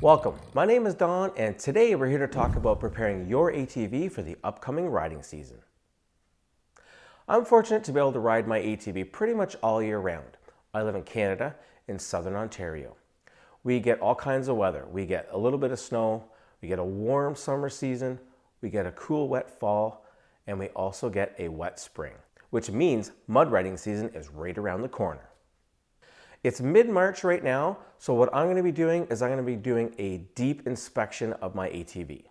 Welcome, my name is Don and today we're here to talk about preparing your ATV for the upcoming riding season. I'm fortunate to be able to ride my ATV pretty much all year round. I live in Canada, in southern Ontario. We get all kinds of weather. We get a little bit of snow, we get a warm summer season, we get a cool wet fall, and we also get a wet spring, which means mud riding season is right around the corner. It's mid-March right now, so what I'm going to be doing is I'm going to be doing a deep inspection of my ATV.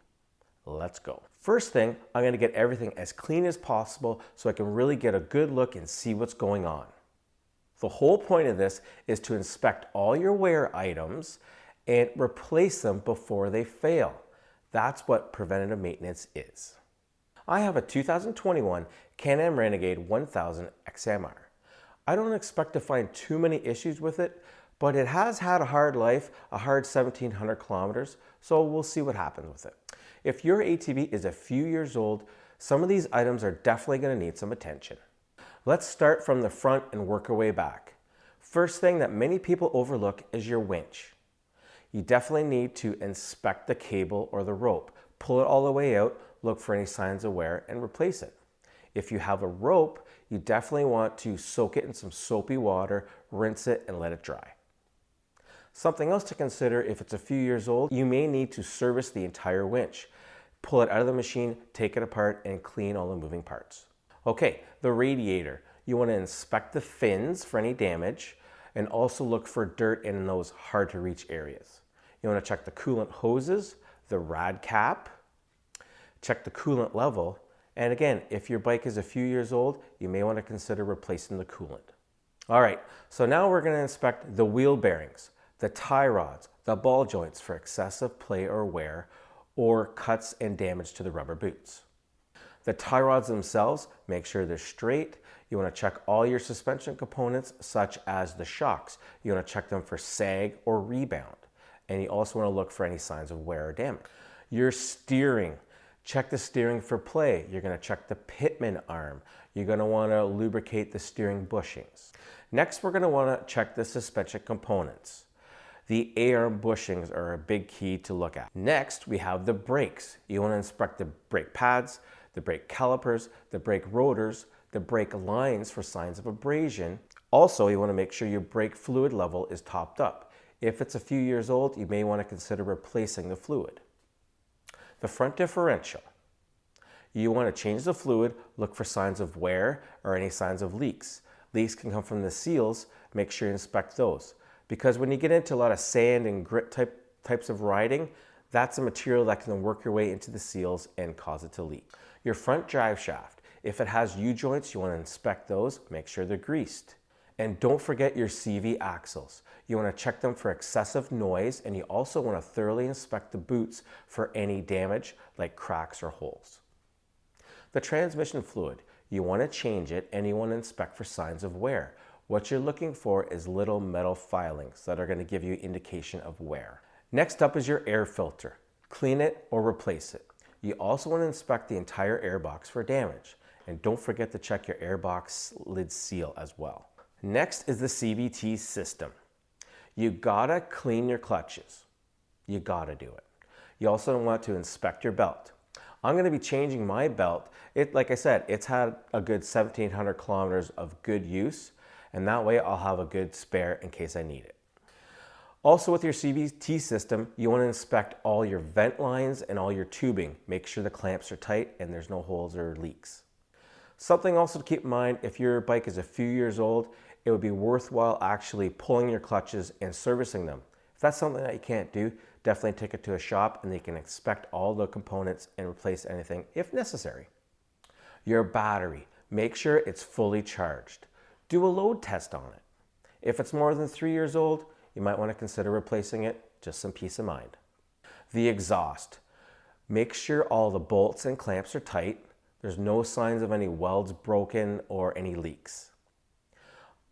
Let's go. First thing, I'm going to get everything as clean as possible so I can really get a good look and see what's going on. The whole point of this is to inspect all your wear items and replace them before they fail. That's what preventative maintenance is. I have a 2021 Can-Am Renegade 1000 XMR. I don't expect to find too many issues with it, but it has had a hard life, a hard 1,700 kilometers, so we'll see what happens with it. If your ATV is a few years old, some of these items are definitely going to need some attention. Let's start from the front and work our way back. First thing that many people overlook is your winch. You definitely need to inspect the cable or the rope, pull it all the way out, look for any signs of wear, and replace it. If you have a rope, you definitely want to soak it in some soapy water, rinse it, and let it dry. Something else to consider, if it's a few years old, you may need to service the entire winch. Pull it out of the machine, take it apart, and clean all the moving parts. Okay, the radiator. You want to inspect the fins for any damage, and also look for dirt in those hard to reach areas. You want to check the coolant hoses, the rad cap, check the coolant level, and again, if your bike is a few years old, you may want to consider replacing the coolant. All right, so now we're going to inspect the wheel bearings, the tie rods, the ball joints for excessive play or wear, or cuts and damage to the rubber boots. The tie rods themselves, make sure they're straight. You want to check all your suspension components, such as the shocks. You want to check them for sag or rebound. And you also want to look for any signs of wear or damage. Your steering. Check the steering for play. You're going to check the pitman arm. You're going to want to lubricate the steering bushings. Next, we're going to want to check the suspension components. The A-arm bushings are a big key to look at. Next, we have the brakes. You want to inspect the brake pads, the brake calipers, the brake rotors, the brake lines for signs of abrasion. Also, you want to make sure your brake fluid level is topped up. If it's a few years old, you may want to consider replacing the fluid. The front differential. You want to change the fluid, look for signs of wear or any signs of leaks. Leaks can come from the seals, make sure you inspect those. Because when you get into a lot of sand and grit types of riding, that's a material that can work your way into the seals and cause it to leak. Your front drive shaft. If it has U-joints, you want to inspect those, make sure they're greased. And don't forget your CV axles. You want to check them for excessive noise, and you also want to thoroughly inspect the boots for any damage like cracks or holes. The transmission fluid. You want to change it and you want to inspect for signs of wear. What you're looking for is little metal filings that are going to give you indication of wear. Next up is your air filter. Clean it or replace it. You also want to inspect the entire airbox for damage. And don't forget to check your airbox lid seal as well. Next is the CVT system. You gotta clean your clutches. You gotta do it. You also want to inspect your belt. I'm gonna be changing my belt. Like I said, it's had a good 1,700 kilometers of good use, and that way I'll have a good spare in case I need it. Also with your CVT system, you wanna inspect all your vent lines and all your tubing. Make sure the clamps are tight and there's no holes or leaks. Something also to keep in mind, if your bike is a few years old, it would be worthwhile actually pulling your clutches and servicing them. If that's something that you can't do, definitely take it to a shop and they can inspect all the components and replace anything if necessary. Your battery, make sure it's fully charged. Do a load test on it. If it's more than 3 years old, you might want to consider replacing it, just some peace of mind. The exhaust, make sure all the bolts and clamps are tight. There's no signs of any welds broken or any leaks.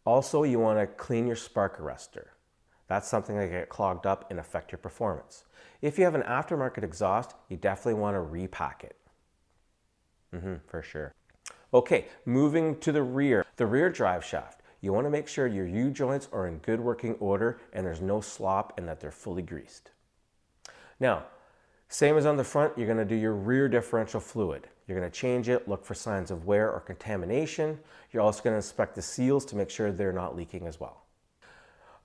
Also, you want to clean your spark arrestor. That's something that can get clogged up and affect your performance. If you have an aftermarket exhaust, you definitely want to repack it. For sure. Okay, moving to the rear drive shaft. You want to make sure your U-joints are in good working order and there's no slop and that they're fully greased. Now, same as on the front, you're going to do your rear differential fluid. You're going to change it, look for signs of wear or contamination. You're also going to inspect the seals to make sure they're not leaking as well.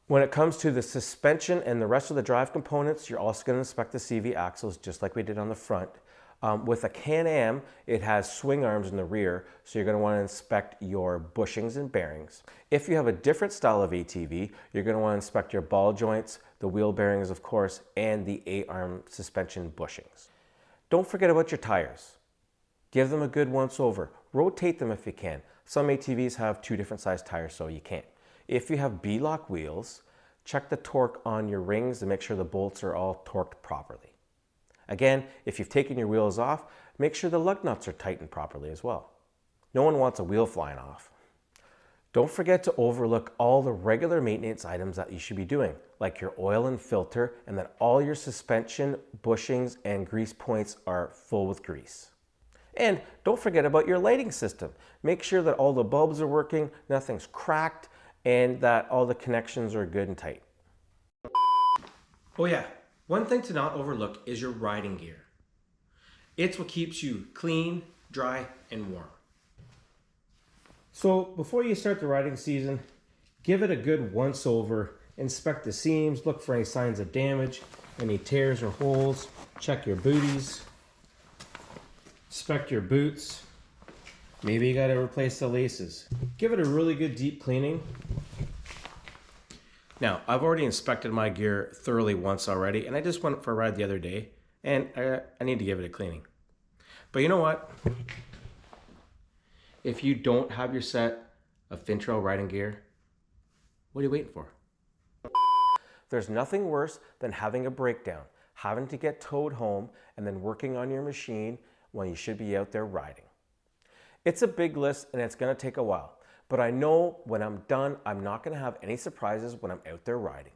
When it comes to the suspension and the rest of the drive components, you're also going to inspect the CV axles just like we did on the front. With a Can-Am, it has swing arms in the rear, so you're going to want to inspect your bushings and bearings. If you have a different style of ATV, you're going to want to inspect your ball joints, the wheel bearings of course, and the 8-arm suspension bushings. Don't forget about your tires. Give them a good once over. Rotate them if you can. Some ATVs have 2 different size tires, so you can't. If you have B-lock wheels, check the torque on your rings to make sure the bolts are all torqued properly. Again, if you've taken your wheels off, make sure the lug nuts are tightened properly as well. No one wants a wheel flying off. Don't forget to overlook all the regular maintenance items that you should be doing, like your oil and filter, and that all your suspension, bushings, and grease points are full with grease. And don't forget about your lighting system. Make sure that all the bulbs are working, nothing's cracked, and that all the connections are good and tight. Oh yeah, one thing to not overlook is your riding gear. It's what keeps you clean, dry, and warm. So before you start the riding season, give it a good once over, inspect the seams, look for any signs of damage, any tears or holes, check your booties, inspect your boots. Maybe you gotta replace the laces. Give it a really good deep cleaning. Now, I've already inspected my gear thoroughly once already, and I just went for a ride the other day, and I need to give it a cleaning. But you know what? If you don't have your set of FINNTRAIL riding gear, what are you waiting for? There's nothing worse than having a breakdown, having to get towed home, and then working on your machine when you should be out there riding. It's a big list and it's going to take a while, but I know when I'm done, I'm not going to have any surprises when I'm out there riding.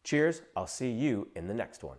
Cheers, I'll see you in the next one.